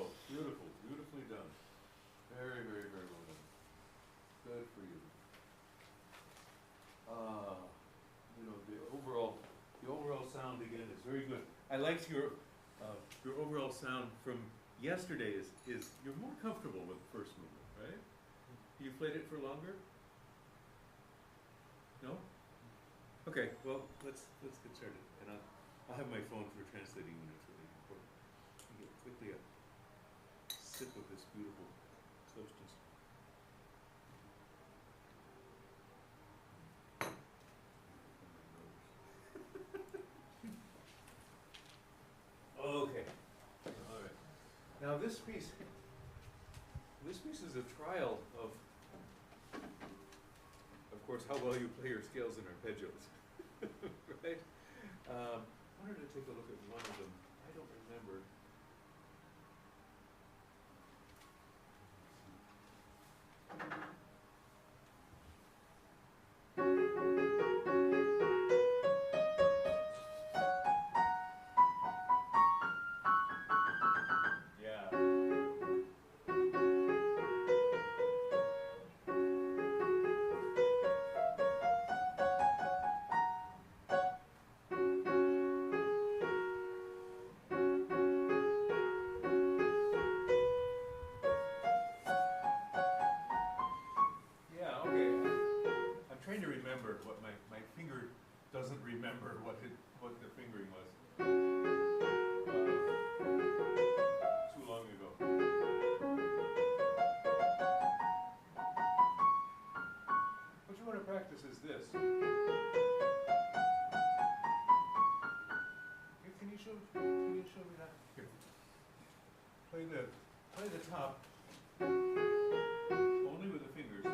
Beautiful, beautiful, beautifully done. Very, very, very well done. Good for you. You know, the overall sound again is very good. I liked your overall sound from yesterday is you're more comfortable with the first movement, right? You played it for longer? No? Okay, well, let's get started. And I'll have my phone for translating when it's really important. Let me get quickly a sip of this beautiful closeness. Okay. All right. Now this piece is a trial of course, how well you play your scales and arpeggios, right? I wanted to take a look at one of them. I don't remember. Doesn't remember what the fingering was too long ago. What you want to practice is this. Here, can you show me that? Here. Play the top only with the fingers.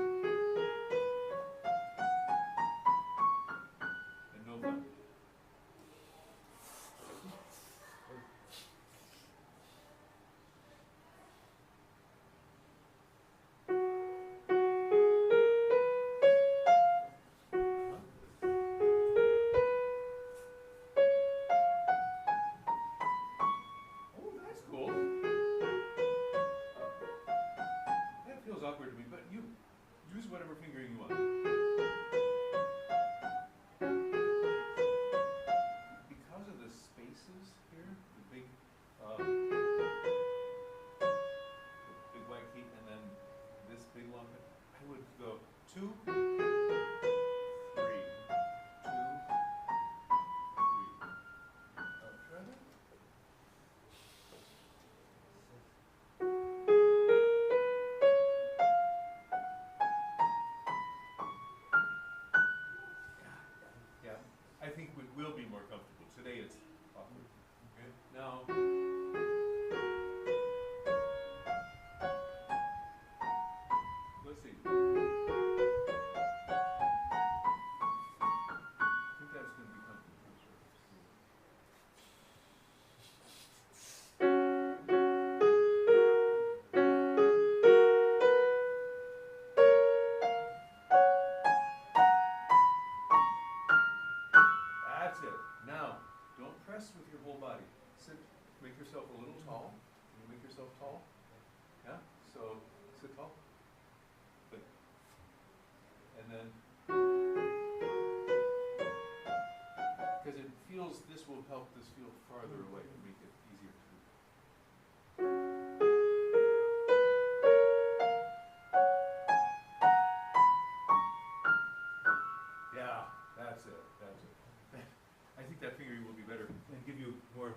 Awkward to me, but you use whatever fingering you want. Because of the spaces here, the big white key, and then this big long, I would go 2, 3, 2, 3. Try that. I think we will be more comfortable. Today it's awkward. Okay? Now, let's see. I think that's going to be comfortable. That's it. Now, don't press with your whole body. Sit, make yourself a little tall. Can you make yourself tall? Yeah? So, sit tall. Good. And then, because it feels, this will help this feel farther away and make it easier to do. Yeah, that's it. That's it. I think that fingering will be better and give you more.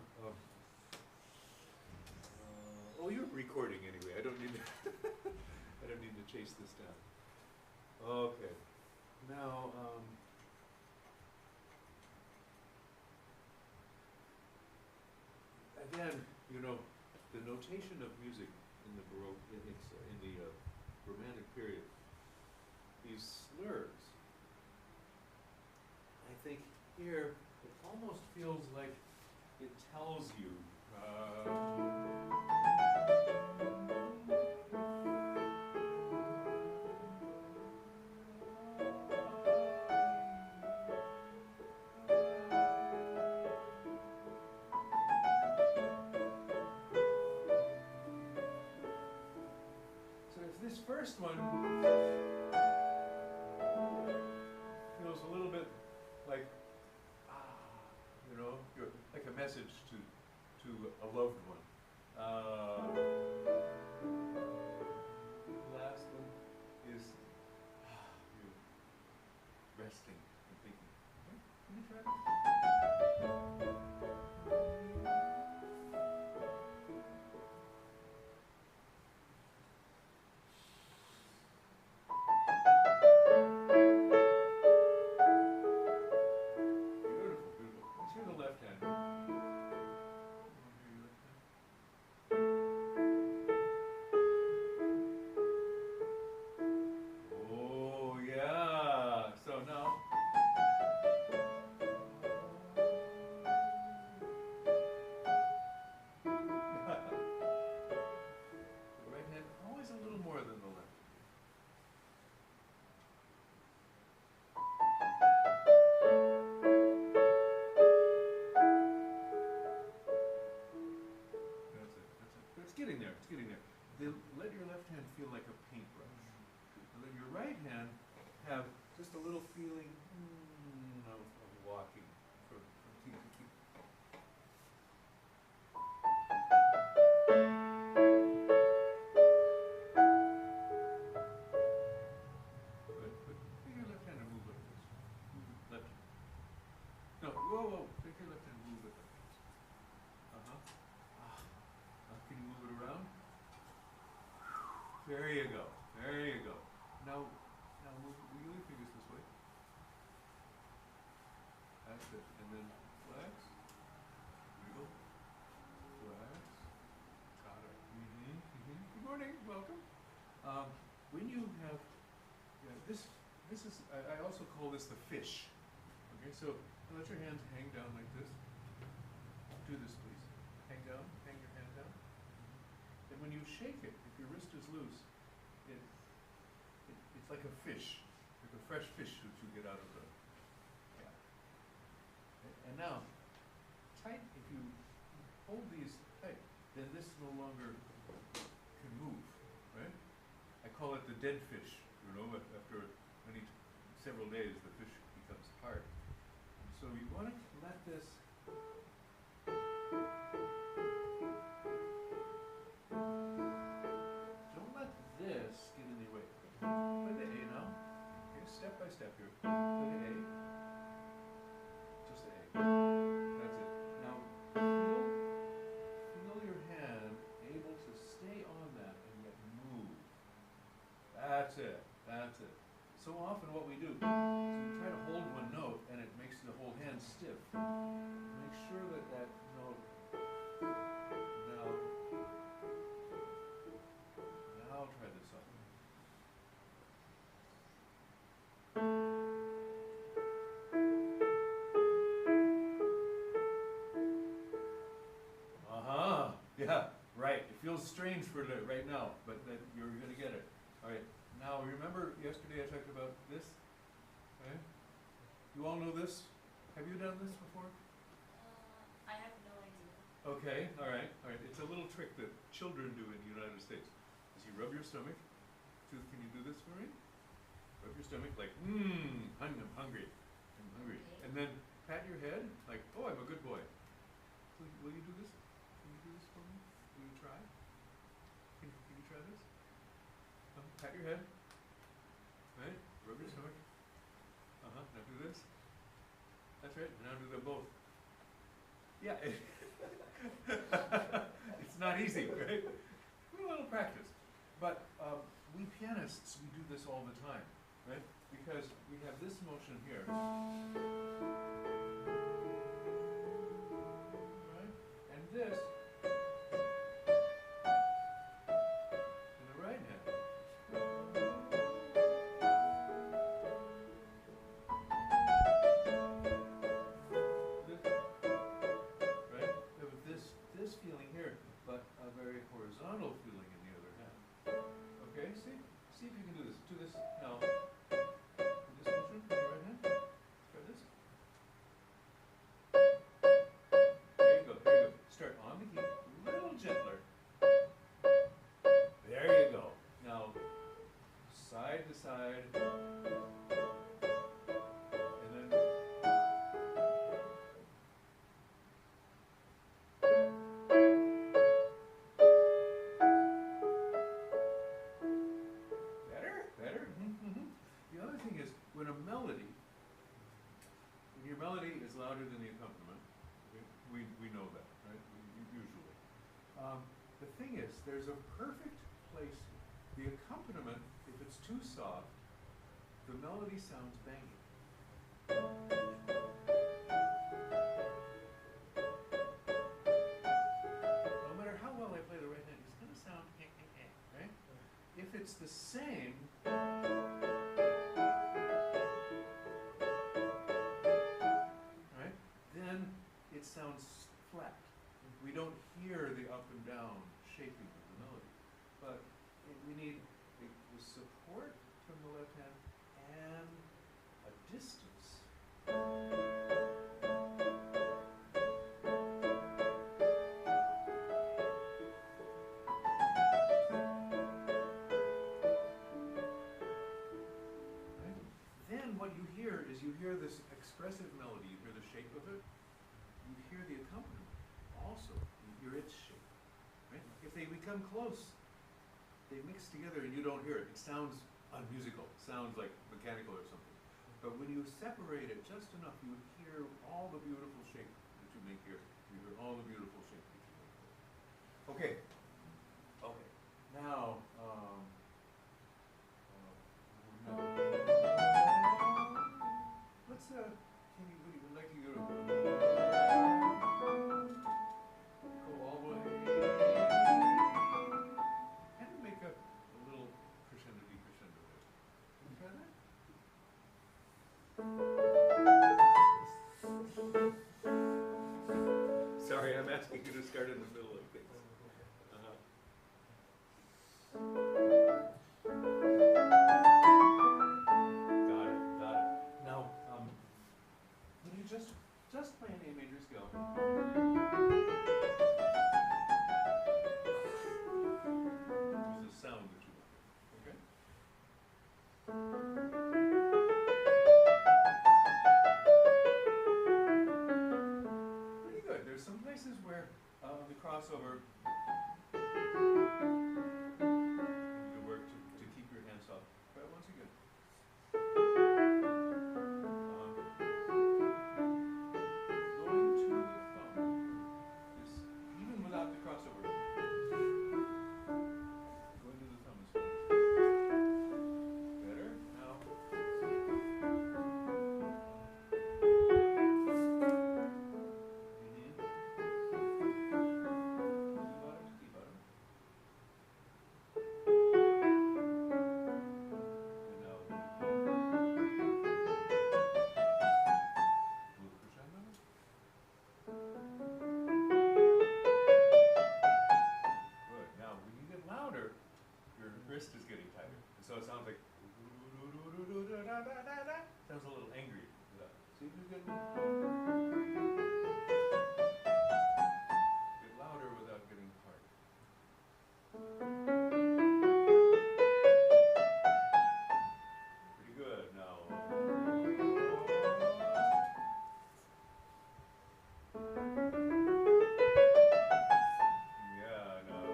Oh, you're recording anyway. I don't need to. I don't need to chase this down. Okay. Now, again, you know, the notation of music in the Baroque, in the Romantic period, these slurs. I think here it almost feels like it tells you first one feels a little bit like, you know, like a message to a loved one. The last one is you resting and thinking. Okay, can you try this? Beautiful, beautiful. Let's hear the left hand. Oh, yeah. So now. The right hand always a little more than the left. That's it. But it's getting there. It's getting there. Let your left hand feel like a paintbrush. And let your right hand have just a little feeling of walking from key to key. But take your left hand and move like this. Left hand. No, whoa. Take your left hand and move it like this. Can you move it around? There you go. There you go. Now move your fingers this way. That's it. And then flex, wiggle, flex. Got it. Good morning. Welcome. When you have this is I also call this the fish. Okay, so let your hands hang down like this. Do this, please. Hang down. Hang your hand down. And when you shake it, if your wrist is loose, it's like a fish, like a fresh fish that you get out of the. Yeah. And now, tight. If you hold these tight, then this no longer can move, right? I call it the dead fish. You know, after several days, the fish becomes hard. And so you want to let this. Don't let this get in the way. Play the A now. Okay, step by step here. Play the A. Just the A. That's it. Now feel your hand able to stay on that and yet move. That's it. That's it. So often what we do is we try to hold one note and it makes the whole hand stiff. Make sure that that note. Now try this on. Yeah, right. It feels strange for right now, but that you're going to get it. All right. Now remember yesterday I talked about this. Okay. You all know this? Have you done this before? I have no idea. Okay. All right. All right. It's a little trick that children do in the United States. Is you rub your stomach. Can you do this for me? Rub your stomach like, I'm hungry. I'm hungry. Okay. And then pat your head like, oh, I'm a good boy. Will you do this? Can you do this for me? Will you try? Can you try this? Pat your head. Right? Rub your stomach. Now do this. That's right. Now do them both. Yeah. It's not easy, right? A little practice. But we pianists, we do this all the time, right? Because we have this motion here. Right? And this in the right hand. Right? We have this feeling here, but a very horizontal feeling in the other hand. Okay, see if you can do this. Do this now. Do this motion with your right hand. Try this. There you go. Start on the key, a little gentler. There you go. Now, louder than the accompaniment. Okay? We know that, right? Usually. The thing is, there's a perfect place. The accompaniment, if it's too soft, the melody sounds banging. No matter how well I play the right hand, it's going to sound right? If it's the same, right, then it sounds flat. We don't hear the up and down shaping of the melody. But we need the support from the left hand and a distance. Right? Then what you hear is this expressive melody, you hear the shape of it, you hear the accompaniment also, you hear its shape. Right? If they become close, they mix together and you don't hear it. It sounds unmusical, sounds like mechanical or something. But when you separate it just enough, you hear all the beautiful shape that you make here. You hear all the beautiful shape that you make here. Okay. Okay. Now, let's, would you like to go all the way, and make a little crescendo decrescendo there. Can you try that? Sorry, I'm asking you to start in the middle of things. Got it. Now, will you just play an A major scale? Use the sound that you want. Okay? Pretty good. There's some places where the crossover you can work to keep your hands soft. Try it once again. Going to the thumb is even without the crossover. Going to the thumb is fine. Better. Now. Key bottom. And now move crescendo. Good. Now, when you get louder, your wrist is getting tighter. And so it sounds like sounds a little angry. See if you can get louder without getting hard. Pretty good. Now. Yeah, now.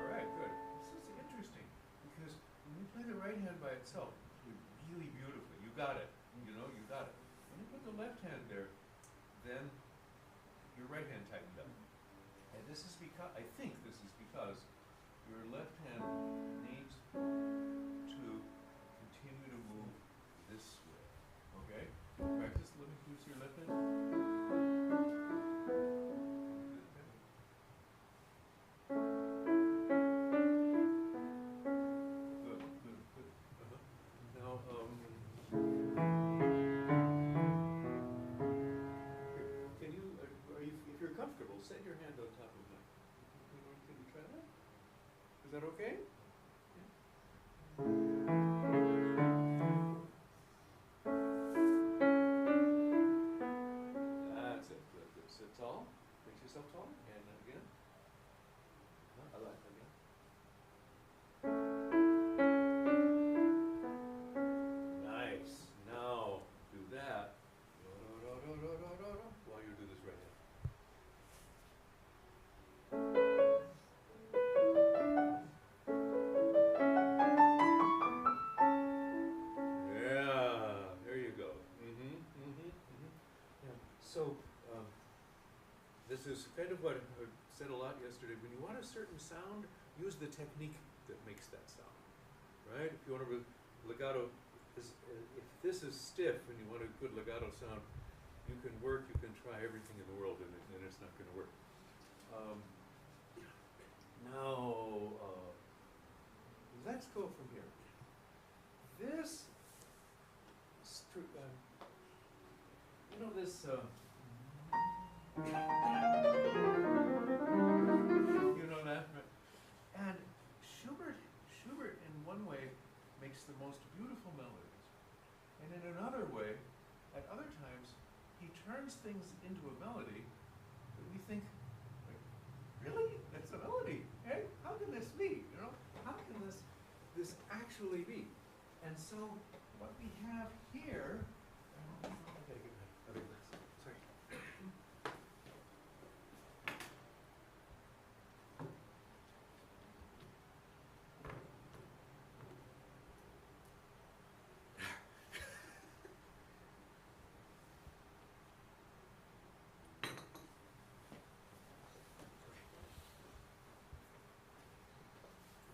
Alright, good. This is interesting because when you play the right hand by itself, you really beautifully. You got it. You know, you got it. When you put the left hand there, then your right hand tightened up. And this is because, I think this is because your left hand needs to continue to move this way. Okay? Practice, let me use your left hand. Good. Now, can you, if you're comfortable, set your hand on top of mine. Can you try that? Is that okay? That's it. Good. Sit tall. Make yourself tall. And then again. I like that again. Nice. Now do that while you do this right hand. is kind of what I said a lot yesterday. When you want a certain sound, use the technique that makes that sound, right? If you want a legato, if this is stiff and you want a good legato sound, you can try everything in the world, and it's not going to work. Now, let's go from here. This, you know this, you know that? And Schubert in one way makes the most beautiful melodies. And in another way, at other times, he turns things into a melody that we think, like, really? That's a melody? Hey, how can this be? You know, how can this actually be? And so what we have here, I gotta get my other glass. Sorry.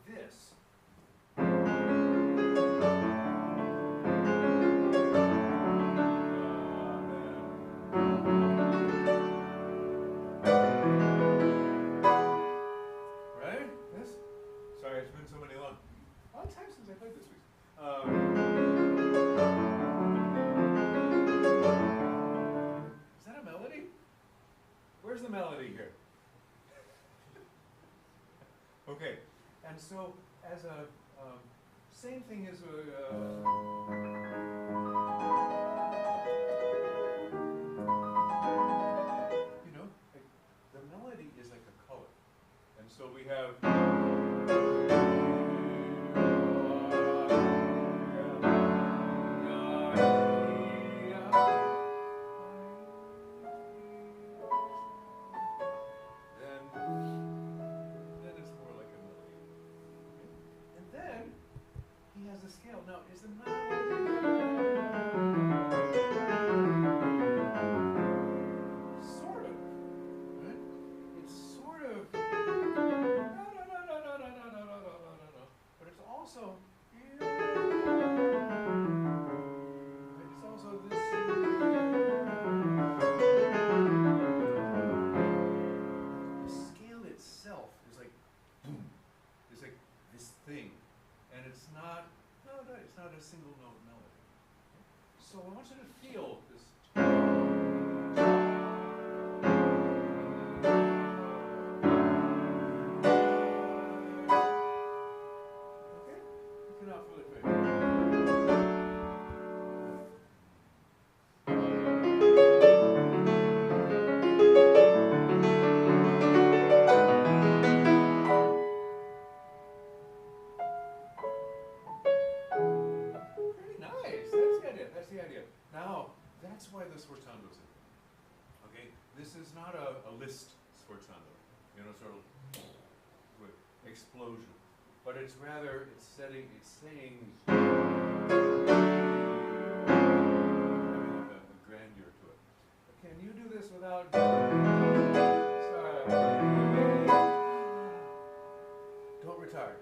This right? This? Sorry, it's been so many long time since I played this piece. Is that a melody? Where's the melody here? Okay, and so as a same thing as you know, like, the melody is like a color, and so we have. Then it's more like a melody. Okay? And then he has a scale. Now, is the melody sort of, right? It's sort of no, but it's also it's also this. The scale itself is like boom. It's like this thing, and it's not a single note melody. So I want you to feel this. Okay? Pick it up really quick. Pretty nice. That's the idea. Now, that's why the sforzando's in. Okay? This is not a list sforzando, you know, sort of with explosion. But it's rather, it's saying, having a grandeur to it. But can you do this without, sorry, don't retard.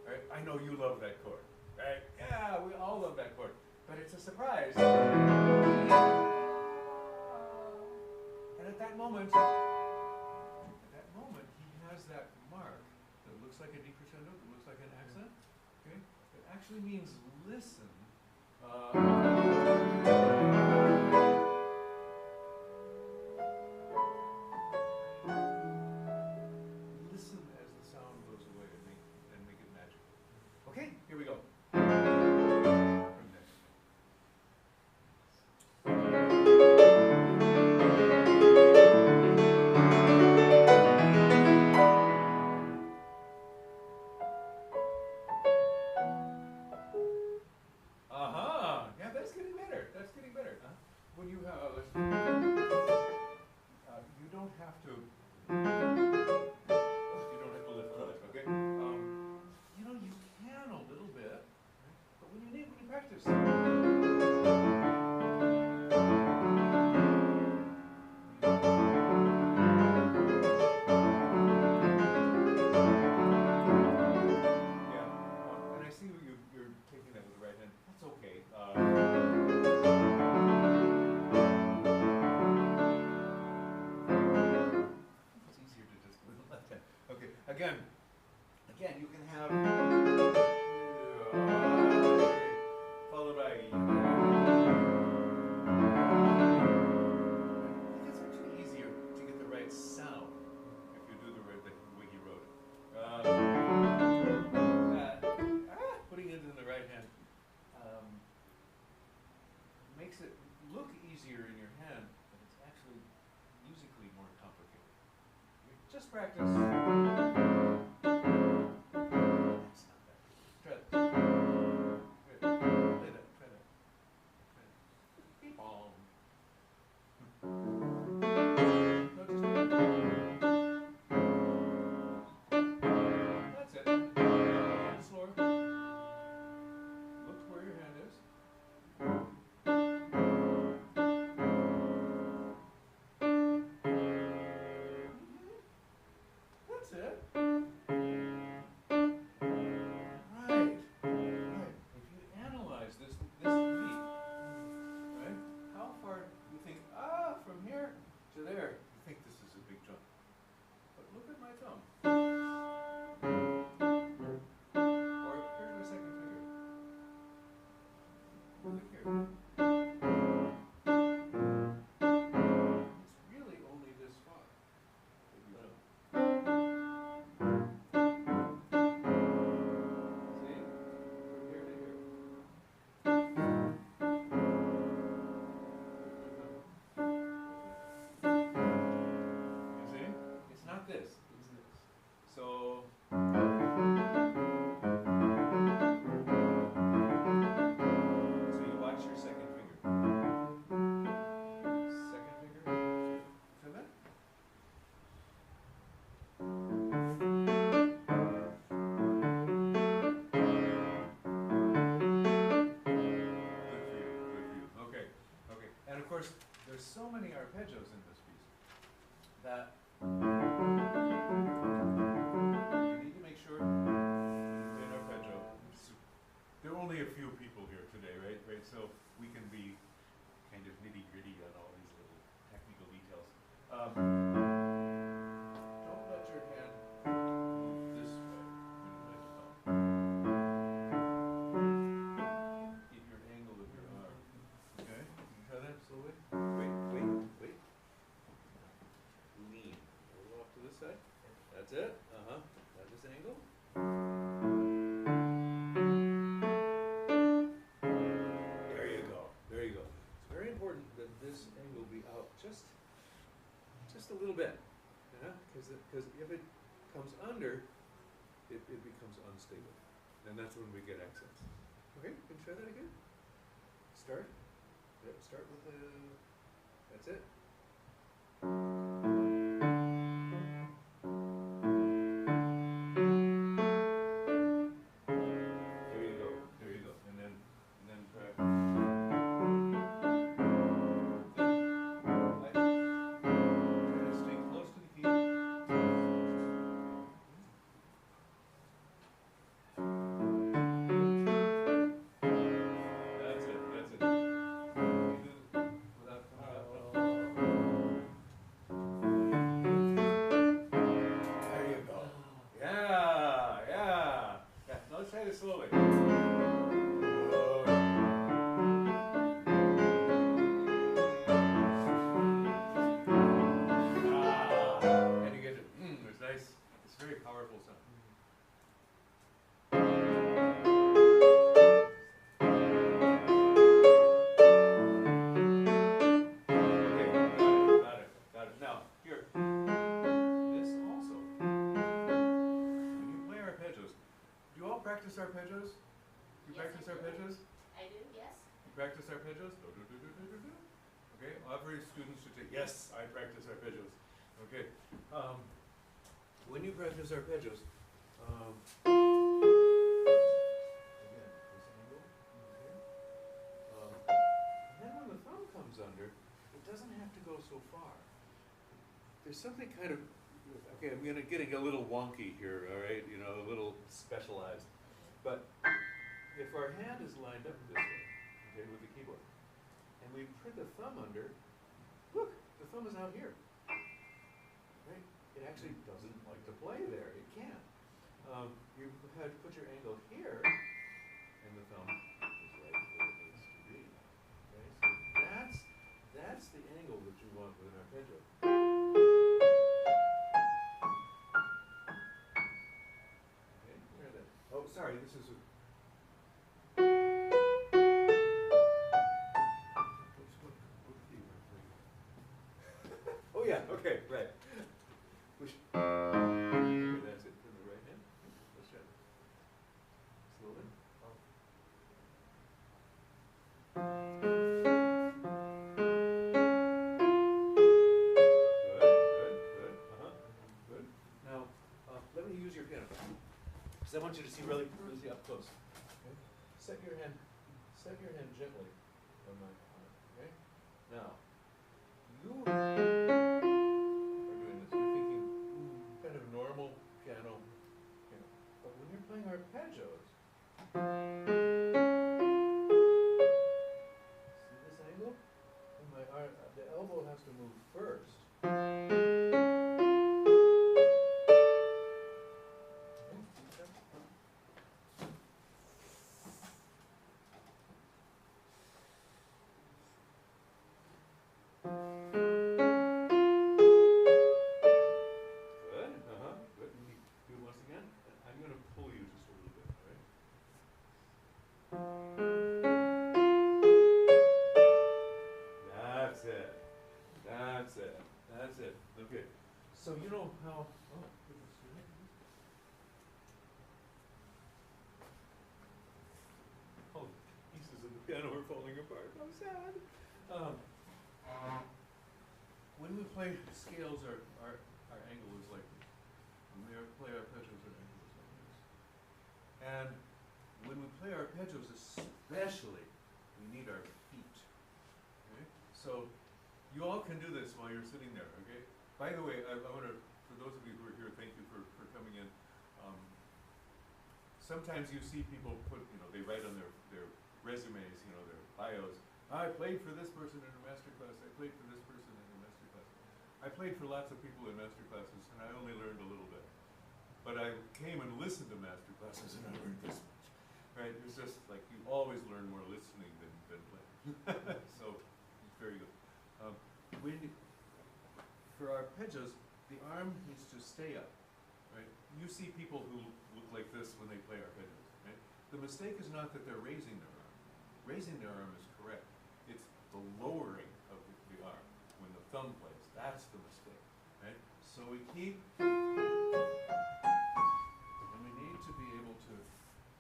Right? I know you love that chord. Right? Yeah, we all love that chord. But it's a surprise. And at that moment, he has that mark that looks like a decrescendo, that looks like an accent. Okay? It actually means listen. Listen as the sound goes away and make it magical. Okay, here we go. From there. Yeah, that's getting better. That's getting better. When you have, you don't have to. You don't have to lift too much, okay? You know, you can a little bit, but when you practice. easier in your hand, but it's actually musically more complicated. Just practice. That's not bad. Try this. Good. Play that. Try that. Try that. Beep bong. No, just play it. That's it. A little slower. Look where your hand is. That's it. Right. Right. If you analyze this beat, right? How far do you think, from here to there, you think this is a big jump. But look at my thumb. Or here's my second finger. Look here. It's really only this far that you jump. See? From here to here. You see? It's not this. It's this. So you watch your second finger. Second finger. Feel that? Good for you. Good for you. Okay. Okay. And of course, there's so many arpeggios in this piece that you need to make sure you play an arpeggio. There are only a few people here today, right? Right. So we can be kind of nitty-gritty on all these little technical details. Don't let your hand move this way when you play the thumb. Keep your angle of your arm. Okay? Can you try that slowly? Wait. Lean. A little off to this side. That's it. At this angle. There you go. There you go. It's very important that this angle be out just a little bit. Because if it comes under, it becomes unstable. And that's when we get accents. Okay, can you try that again? Start. Yep, start with the. That's it. There you go. There you go. And then try. Try to stay close to the key. That's it. That's it. Can you do it without coming up? There you go. Yeah. Now let's try this slowly. And you get it. It's nice. It's a very powerful sound. Okay, got it. Now, here. This also. When you play arpeggios, do you all practice arpeggios? Do you Yes, practice I do. arpeggios? I do, yes. You practice arpeggios? Do. Okay, every student should say, yes, I practice arpeggios. Okay. When you practice arpeggios, again, this angle, okay. And then when the thumb comes under, it doesn't have to go so far. There's something kind of, okay, I'm getting a little wonky here, all right, a little specialized. But if our hand is lined up this way, okay, with the keyboard, and we put the thumb under, look, the thumb is out here. Right? It actually doesn't like to play there. It can't. You had to put your angle here, and the thumb is right where it needs to be. Okay, so that's the angle that you want with an arpeggio. Okay, hear that? Oh, sorry, this is a. Let's go with the up close. Okay? Set your hand gently on my arm. Okay? Now, you are doing this. You're thinking kind of normal piano. But when you're playing arpeggios, see this angle? And my arm, the elbow has to move first. So you know how, oh, goodness, all the pieces of the piano are falling apart. How sad. When we play scales, our angle is like this. When we play arpeggios, our angle is like this. And when we play arpeggios, especially, we need our feet. Okay? So you all can do this while you're sitting there, okay? By the way, I want to, for those of you who are here, thank you for coming in. Sometimes you see people put, they write on their resumes, their bios, I played for this person in a masterclass, I played for this person in a masterclass. I played for lots of people in masterclasses, and I only learned a little bit. But I came and listened to masterclasses, and I learned this much. Right? It's just like you always learn more listening than playing. So, it's very good. For arpeggios, the arm needs to stay up, right? You see people who look like this when they play arpeggios, right? The mistake is not that they're raising their arm. Raising their arm is correct. It's the lowering of the arm when the thumb plays. That's the mistake, right? So we keep, and we need to be able to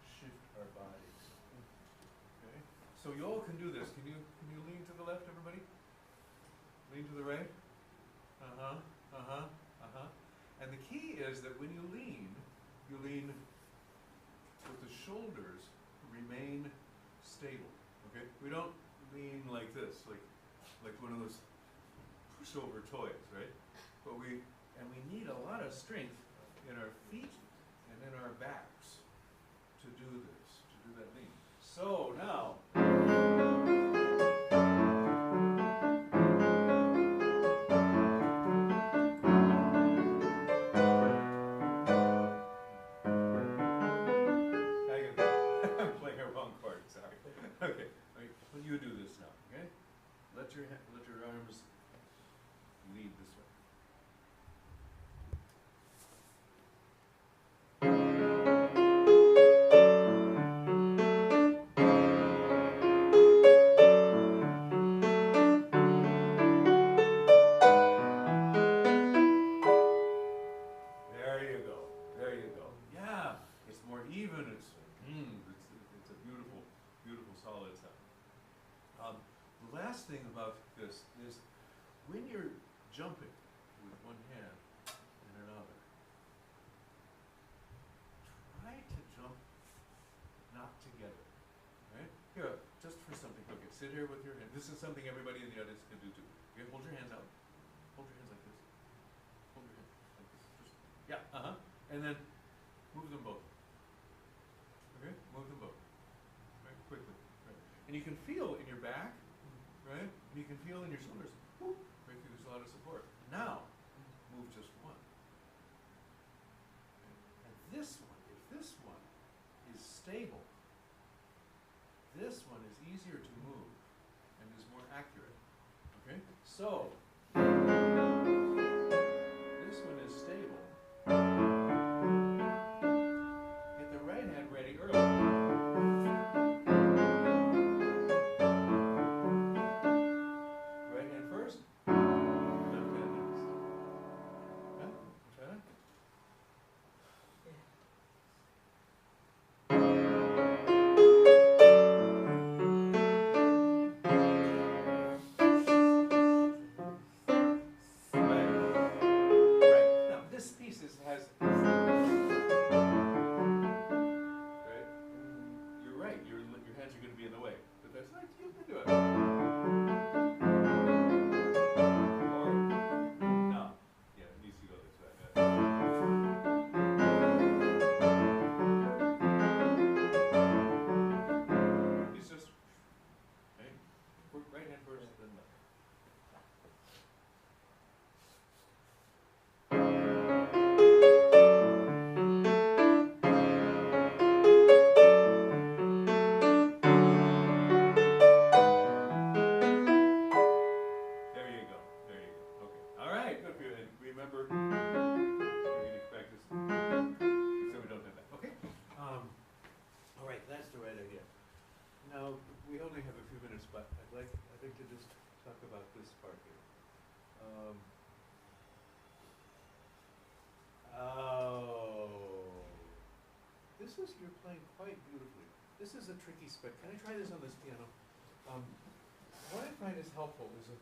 shift our bodies. Okay? So you all can do this. Can you lean to the left, everybody? Lean to the right? And the key is that when you lean with the shoulders remain stable. Okay? We don't lean like this, like one of those pushover toys, right? But we need a lot of strength in our feet and in our backs to do this, to do that lean. So now. Okay, well, you do this now, okay? Let your arms lead this way. There you go. Yeah, it's more even. It's a beautiful solid sound. The last thing about this is when you're jumping with one hand and another, try to jump not together. Right? Here, just for something. Okay, sit here with your hand. This is something everybody in the audience can do too. Okay, hold your hands out. Hold your hands like this. Hold your hands like this. Just, yeah, and then move them both. Okay, move them both. Right, quickly. Right. And you can feel in your back, right? And you can feel in your shoulders. Whoop, right, there's a lot of support. Now, move just one. Okay. And this one, if this one is stable, this one is easier to move and is more accurate. Okay? So, this one is stable. Get the right hand ready early. Right hand first. Left hand next. Huh? Try that? your hands are going to be in the way. But that's not, you can do it. Or, no. Yeah, it needs to go this way. It's just, okay? Right hand first, then left. Remember, you're going to practice so we don't have that. Okay? All right, that's the right idea. Now, we only have a few minutes, but I think to just talk about this part here. You're playing quite beautifully. This is a tricky spec. Can I try this on this piano? What I find is helpful is it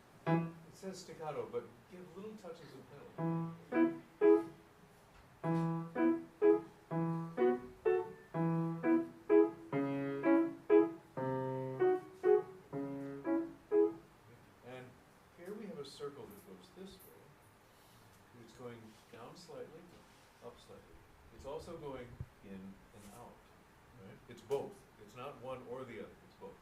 says staccato, but give little touches of pedal. And here we have a circle that goes this way. It's going down slightly, up slightly. It's also going in and out. Right? It's both. It's not one or the other. It's both.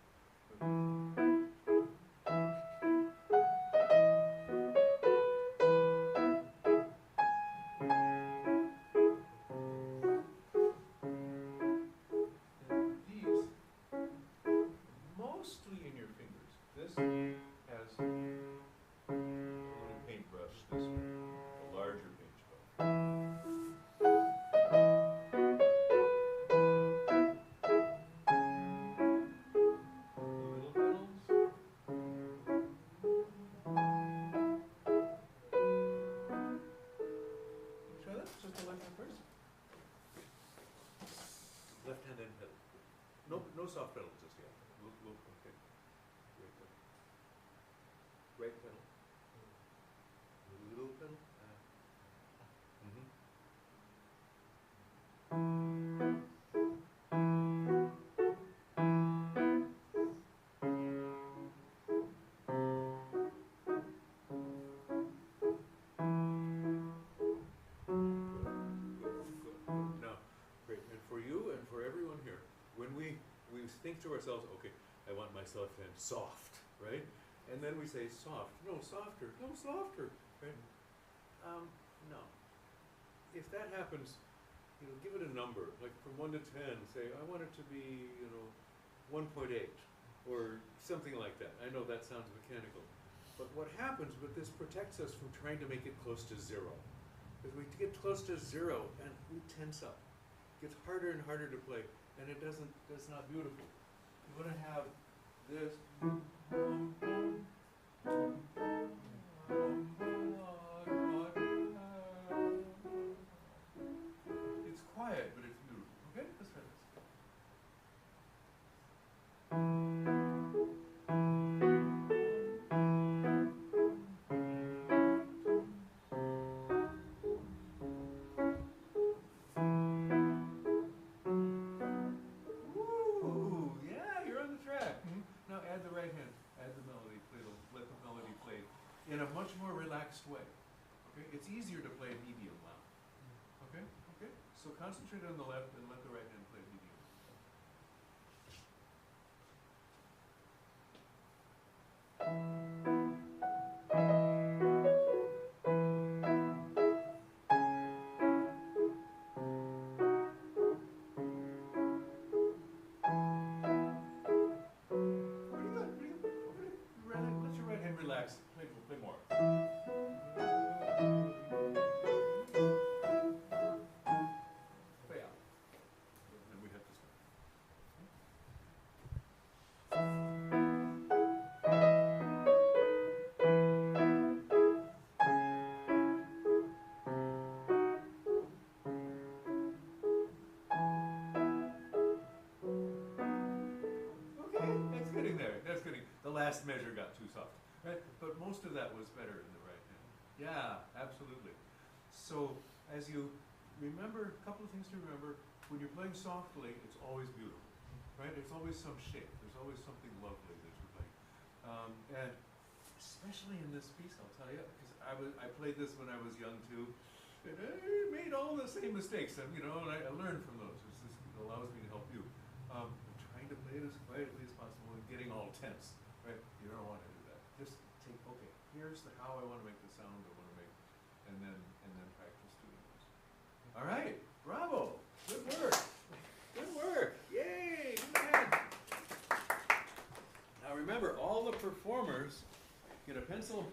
Mostly in your fingers. This has a little paintbrush, this one, a larger paintbrush. Little pedals. Try that, just the left hand first. Left hand and pedal. No soft pedal just yet. Okay. Right pedal. Little pedal. Good. Now, great. And for you and for everyone here, when we think to ourselves, okay, I want my left hand soft, right? And then we say soft. No, softer. No, softer. Right? No. If that happens, give it a number, like from 1 to 10. Say, I want it to be, 1.8 or something like that. I know that sounds mechanical, but what happens? But this protects us from trying to make it close to 0. Because we get close to 0 and we tense up. It gets harder and harder to play, and that's not beautiful. You want to have this. It's quiet, but it's beautiful. Okay, let's try this. Ooh, yeah, you're on the track. Now add the right hand. Add the melody. Let the melody play in a much more relaxed way. Okay, it's easier to play medium loud. Okay, okay. So concentrate on the left and let the right hand play medium. Pretty good, pretty good. Okay, let your right hand relax. Play more. Play out. And we have to start. Okay, that's getting there. That's getting. The last measure got too soft, right? But most of that was better in the right hand. Yeah, absolutely. So as you remember, a couple of things to remember. When you're playing softly, it's always beautiful. right? There's always some shape. There's always something lovely that you like. And especially in this piece, I'll tell you, because I played this when I was young too, and I made all the same mistakes, and I learned from those. It allows me to help you. I'm trying to play it as quietly as possible and getting all tense, right? You don't want to do that. Just take, okay, here's how I want to make the sound I want to make, and then practice doing those. All right, bravo, good work, good work, yay, good man. Now remember, all the performers get a pencil